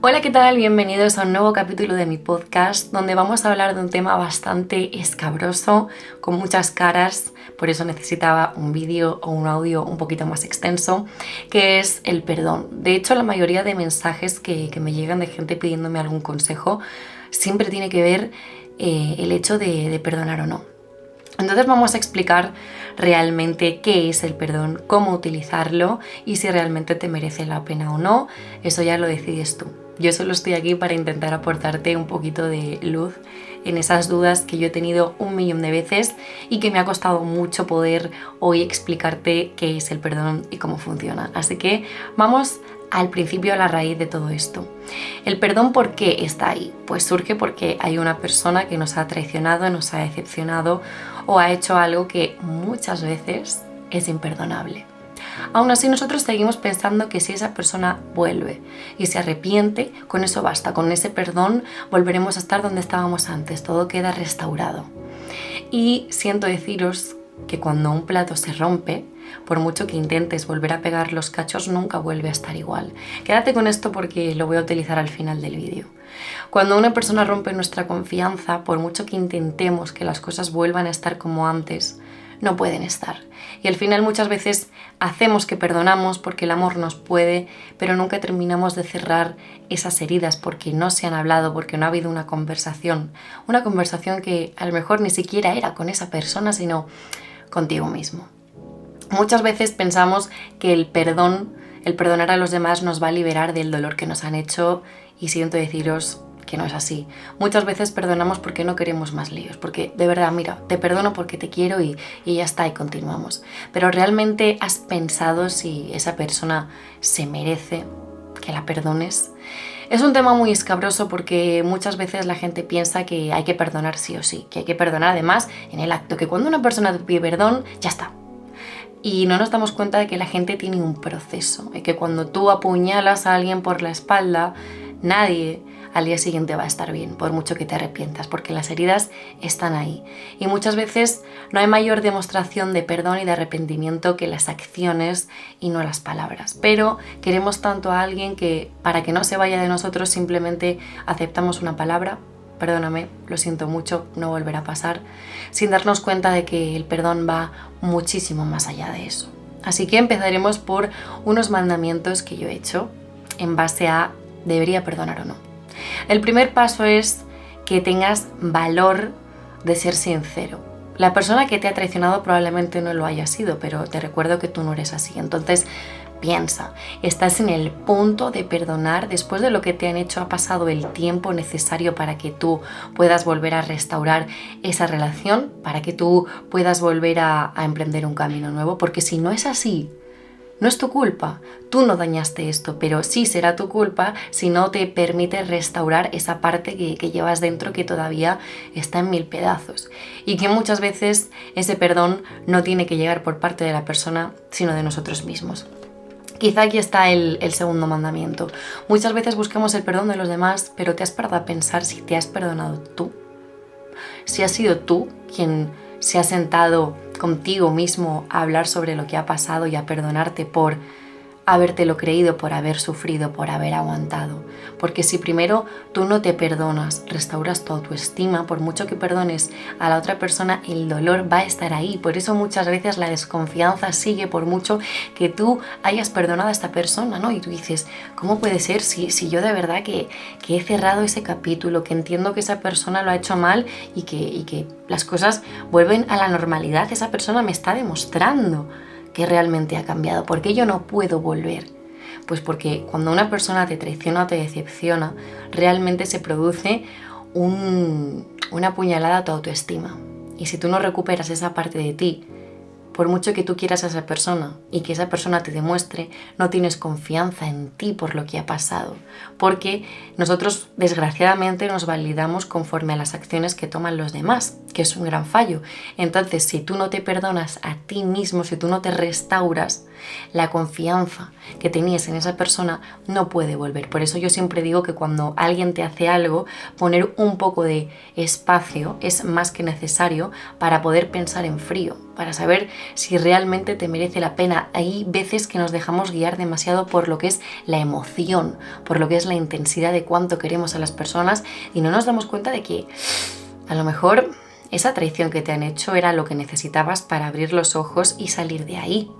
Hola, ¿qué tal? Bienvenidos a un nuevo capítulo de mi podcast donde vamos a hablar de un tema bastante escabroso, con muchas caras, por eso necesitaba un vídeo o un audio un poquito más extenso, que es el perdón. De hecho, la mayoría de mensajes que me llegan de gente pidiéndome algún consejo siempre tiene que ver el hecho de perdonar o no. Entonces vamos a explicar realmente qué es el perdón, cómo utilizarlo y si realmente te merece la pena o no. Eso ya lo decides tú. Yo solo estoy aquí para intentar aportarte un poquito de luz en esas dudas que yo he tenido 1.000.000 de veces y que me ha costado mucho poder hoy explicarte qué es el perdón y cómo funciona. Así que vamos al principio, a la raíz de todo esto. El perdón, ¿por qué está ahí? Pues surge porque hay una persona que nos ha traicionado, nos ha decepcionado o ha hecho algo que muchas veces es imperdonable. Aún así, nosotros seguimos pensando que si esa persona vuelve y se arrepiente, con eso basta, con ese perdón volveremos a estar donde estábamos antes, todo queda restaurado. Y siento deciros que cuando un plato se rompe, por mucho que intentes volver a pegar los cachos, nunca vuelve a estar igual. Quédate con esto porque lo voy a utilizar al final del vídeo. Cuando una persona rompe nuestra confianza, por mucho que intentemos que las cosas vuelvan a estar como antes, no pueden estar. Y al final muchas veces hacemos que perdonamos porque el amor nos puede, pero nunca terminamos de cerrar esas heridas porque no se han hablado, porque no ha habido una conversación que a lo mejor ni siquiera era con esa persona, sino contigo mismo. Muchas veces pensamos que el perdonar a los demás nos va a liberar del dolor que nos han hecho y siento deciros que no es así. Muchas veces perdonamos porque no queremos más líos, porque de verdad, mira, te perdono porque te quiero y ya está y continuamos. Pero ¿realmente has pensado si esa persona se merece que la perdones? Es un tema muy escabroso porque muchas veces la gente piensa que hay que perdonar sí o sí, que hay que perdonar además en el acto, que cuando una persona te pide perdón, ya está. Y no nos damos cuenta de que la gente tiene un proceso, y que cuando tú apuñalas a alguien por la espalda, nadie al día siguiente va a estar bien, por mucho que te arrepientas, porque las heridas están ahí. Y muchas veces no hay mayor demostración de perdón y de arrepentimiento que las acciones y no las palabras. Pero queremos tanto a alguien que para que no se vaya de nosotros simplemente aceptamos una palabra: perdóname, lo siento mucho, no volverá a pasar, sin darnos cuenta de que el perdón va muchísimo más allá de eso. Así que empezaremos por unos mandamientos que yo he hecho en base a debería perdonar o no. El primer paso es que tengas valor de ser sincero. La persona que te ha traicionado probablemente no lo haya sido, pero te recuerdo que tú no eres así. Entonces, piensa, ¿estás en el punto de perdonar después de lo que te han hecho? ¿Ha pasado el tiempo necesario para que tú puedas volver a restaurar esa relación? ¿Para que tú puedas volver a emprender un camino nuevo? Porque si no es así, no es tu culpa, tú no dañaste esto, pero sí será tu culpa si no te permites restaurar esa parte que llevas dentro que todavía está en 1000 pedazos. Y que muchas veces ese perdón no tiene que llegar por parte de la persona, sino de nosotros mismos. Quizá aquí está el segundo mandamiento. Muchas veces buscamos el perdón de los demás, pero ¿te has parado a pensar si te has perdonado tú? Si has sido tú quien se ha sentado contigo mismo a hablar sobre lo que ha pasado y a perdonarte por habértelo creído, por haber sufrido, por haber aguantado. Porque si primero tú no te perdonas, restauras tu autoestima, por mucho que perdones a la otra persona, el dolor va a estar ahí. Por eso muchas veces la desconfianza sigue, por mucho que tú hayas perdonado a esta persona, ¿no? Y tú dices, ¿cómo puede ser si yo de verdad que he cerrado ese capítulo, que entiendo que esa persona lo ha hecho mal y que las cosas vuelven a la normalidad? Esa persona me está demostrando que realmente ha cambiado. ¿Por qué yo no puedo volver? Pues porque cuando una persona te traiciona o te decepciona, realmente se produce una puñalada a tu autoestima. Y si tú no recuperas esa parte de ti, por mucho que tú quieras a esa persona y que esa persona te demuestre, no tienes confianza en ti por lo que ha pasado. Porque nosotros, desgraciadamente, nos validamos conforme a las acciones que toman los demás, que es un gran fallo. Entonces, si tú no te perdonas a ti mismo, si tú no te restauras, la confianza que tenías en esa persona no puede volver. Por eso yo siempre digo que cuando alguien te hace algo, poner un poco de espacio es más que necesario para poder pensar en frío. para saber si realmente te merece la pena. Hay veces que nos dejamos guiar demasiado por lo que es la emoción, por lo que es la intensidad de cuánto queremos a las personas y no nos damos cuenta de que a lo mejor esa traición que te han hecho era lo que necesitabas para abrir los ojos y salir de ahí.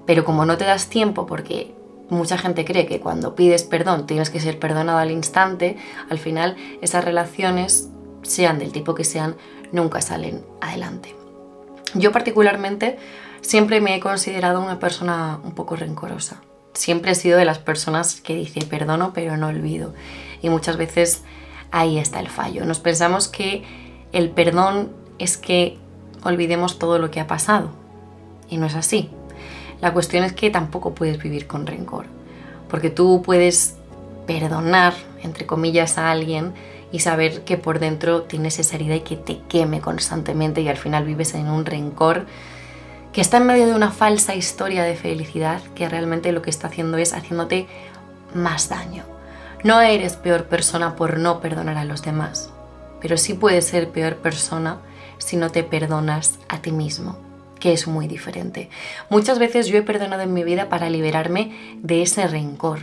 Pero como no te das tiempo, porque mucha gente cree que cuando pides perdón tienes que ser perdonado al instante, al final esas relaciones, sean del tipo que sean, nunca salen adelante. Yo particularmente siempre me he considerado una persona un poco rencorosa. Siempre he sido de las personas que dice perdono pero no olvido. Y muchas veces ahí está el fallo. Nos pensamos que el perdón es que olvidemos todo lo que ha pasado. Y no es así. La cuestión es que tampoco puedes vivir con rencor, porque tú puedes perdonar, entre comillas, a alguien y saber que por dentro tienes esa herida y que te queme constantemente y al final vives en un rencor que está en medio de una falsa historia de felicidad que realmente lo que está haciendo es haciéndote más daño. No eres peor persona por no perdonar a los demás, pero sí puedes ser peor persona si no te perdonas a ti mismo, que es muy diferente. Muchas veces yo he perdonado en mi vida para liberarme de ese rencor.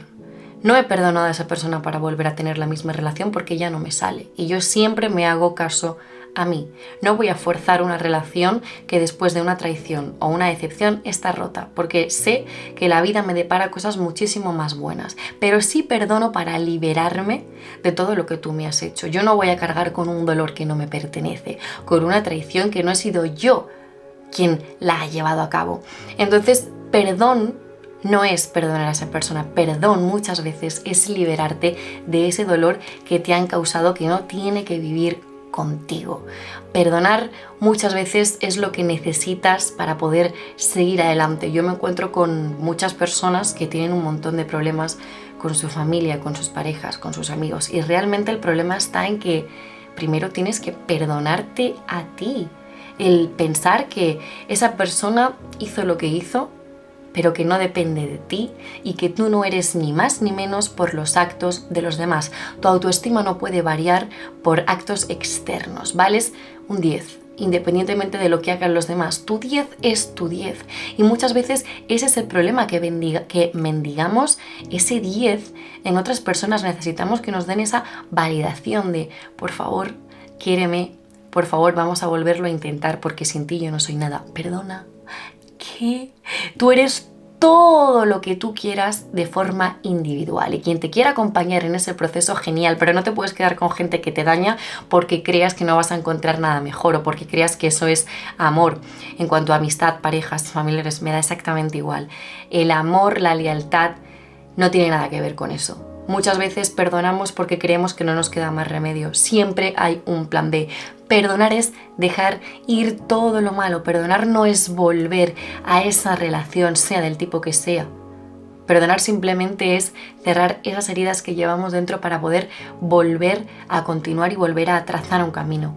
No he perdonado a esa persona para volver a tener la misma relación porque ya no me sale. Y yo siempre me hago caso a mí. No voy a forzar una relación que después de una traición o una decepción está rota, porque sé que la vida me depara cosas muchísimo más buenas. Pero sí perdono para liberarme de todo lo que tú me has hecho. Yo no voy a cargar con un dolor que no me pertenece, con una traición que no he sido yo quien la ha llevado a cabo. Entonces, perdón no es perdonar a esa persona. Perdón muchas veces es liberarte de ese dolor que te han causado, que no tiene que vivir contigo. Perdonar muchas veces es lo que necesitas para poder seguir adelante. Yo me encuentro con muchas personas que tienen un montón de problemas con su familia, con sus parejas, con sus amigos, y realmente el problema está en que primero tienes que perdonarte a ti. El pensar que esa persona hizo lo que hizo, pero que no depende de ti y que tú no eres ni más ni menos por los actos de los demás. Tu autoestima no puede variar por actos externos. Vales un 10, independientemente de lo que hagan los demás. Tu 10 es tu 10. Y muchas veces ese es el problema, que mendigamos ese 10 en otras personas. Necesitamos que nos den esa validación de, por favor, quiéreme. Por favor, vamos a volverlo a intentar porque sin ti yo no soy nada. Perdona. ¿Qué? Tú eres todo lo que tú quieras de forma individual y quien te quiera acompañar en ese proceso, genial, pero no te puedes quedar con gente que te daña porque creas que no vas a encontrar nada mejor o porque creas que eso es amor. En cuanto a amistad, parejas, familiares, me da exactamente igual. El amor, la lealtad no tiene nada que ver con eso. Muchas veces perdonamos porque creemos que no nos queda más remedio. Siempre hay un plan B. Perdonar es dejar ir todo lo malo. Perdonar no es volver a esa relación, sea del tipo que sea. Perdonar simplemente es cerrar esas heridas que llevamos dentro para poder volver a continuar y volver a trazar un camino.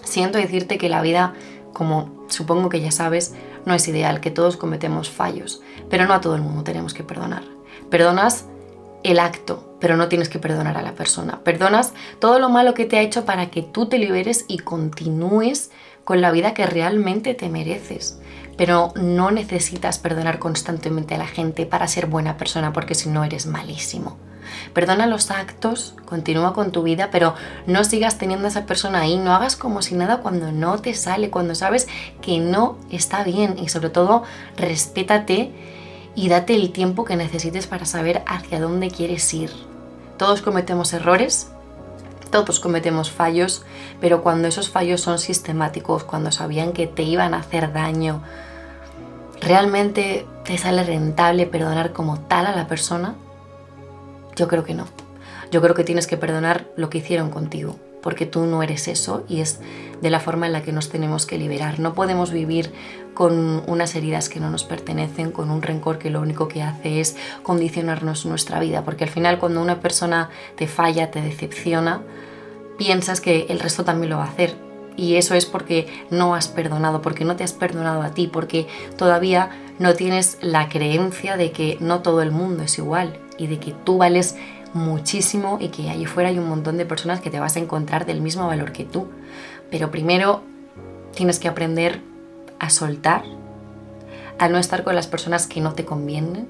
Siento decirte que la vida, como supongo que ya sabes, no es ideal, que todos cometemos fallos, pero no a todo el mundo tenemos que perdonar. Perdonas el acto, pero no tienes que perdonar a la persona. Perdonas todo lo malo que te ha hecho para que tú te liberes y continúes con la vida que realmente te mereces. Pero no necesitas perdonar constantemente a la gente para ser buena persona, porque si no eres malísimo. Perdona los actos, continúa con tu vida, pero no sigas teniendo a esa persona ahí. No hagas como si nada cuando no te sale, cuando sabes que no está bien, y sobre todo respétate y date el tiempo que necesites para saber hacia dónde quieres ir. Todos cometemos errores, todos cometemos fallos, pero cuando esos fallos son sistemáticos, cuando sabían que te iban a hacer daño, ¿realmente te sale rentable perdonar como tal a la persona? Yo creo que no. Yo creo que tienes que perdonar lo que hicieron contigo, porque tú no eres eso y es de la forma en la que nos tenemos que liberar. No podemos vivir con unas heridas que no nos pertenecen, con un rencor que lo único que hace es condicionarnos nuestra vida, porque al final cuando una persona te falla, te decepciona, piensas que el resto también lo va a hacer. Y eso es porque no has perdonado, porque no te has perdonado a ti, porque todavía no tienes la creencia de que no todo el mundo es igual y de que tú vales muchísimo y que allí fuera hay un montón de personas que te vas a encontrar del mismo valor que tú. Pero primero tienes que aprender a soltar, a no estar con las personas que no te convienen.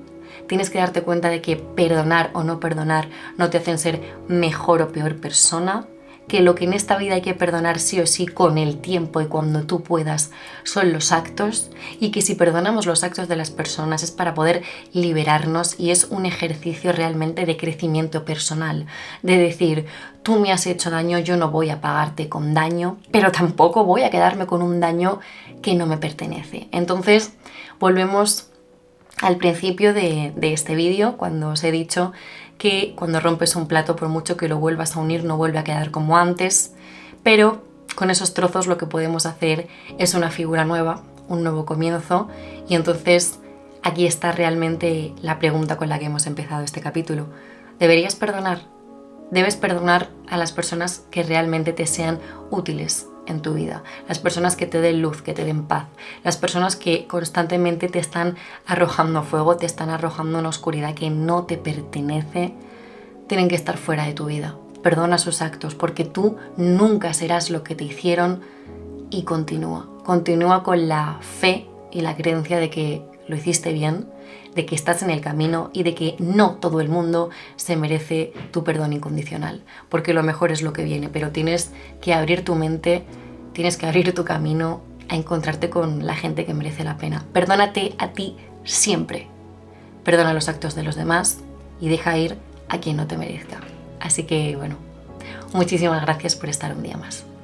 Tienes que darte cuenta de que perdonar o no perdonar no te hacen ser mejor o peor persona, que lo que en esta vida hay que perdonar sí o sí con el tiempo y cuando tú puedas son los actos, y que si perdonamos los actos de las personas es para poder liberarnos y es un ejercicio realmente de crecimiento personal, de decir, tú me has hecho daño, yo no voy a pagarte con daño, pero tampoco voy a quedarme con un daño que no me pertenece. Entonces volvemos al principio de este vídeo, cuando os he dicho que cuando rompes un plato, por mucho que lo vuelvas a unir, no vuelve a quedar como antes, pero con esos trozos lo que podemos hacer es una figura nueva, un nuevo comienzo, y entonces aquí está realmente la pregunta con la que hemos empezado este capítulo. ¿Deberías perdonar? Debes perdonar a las personas que realmente te sean útiles en tu vida, las personas que te den luz, que te den paz, las personas que constantemente te están arrojando fuego, te están arrojando una oscuridad que no te pertenece, tienen que estar fuera de tu vida. Perdona sus actos, porque tú nunca serás lo que te hicieron, y continúa con la fe y la creencia de que lo hiciste bien, de que estás en el camino y de que no todo el mundo se merece tu perdón incondicional, porque lo mejor es lo que viene, pero tienes que abrir tu mente, tienes que abrir tu camino a encontrarte con la gente que merece la pena. Perdónate a ti siempre, perdona los actos de los demás y deja ir a quien no te merezca. Así que bueno, muchísimas gracias por estar un día más.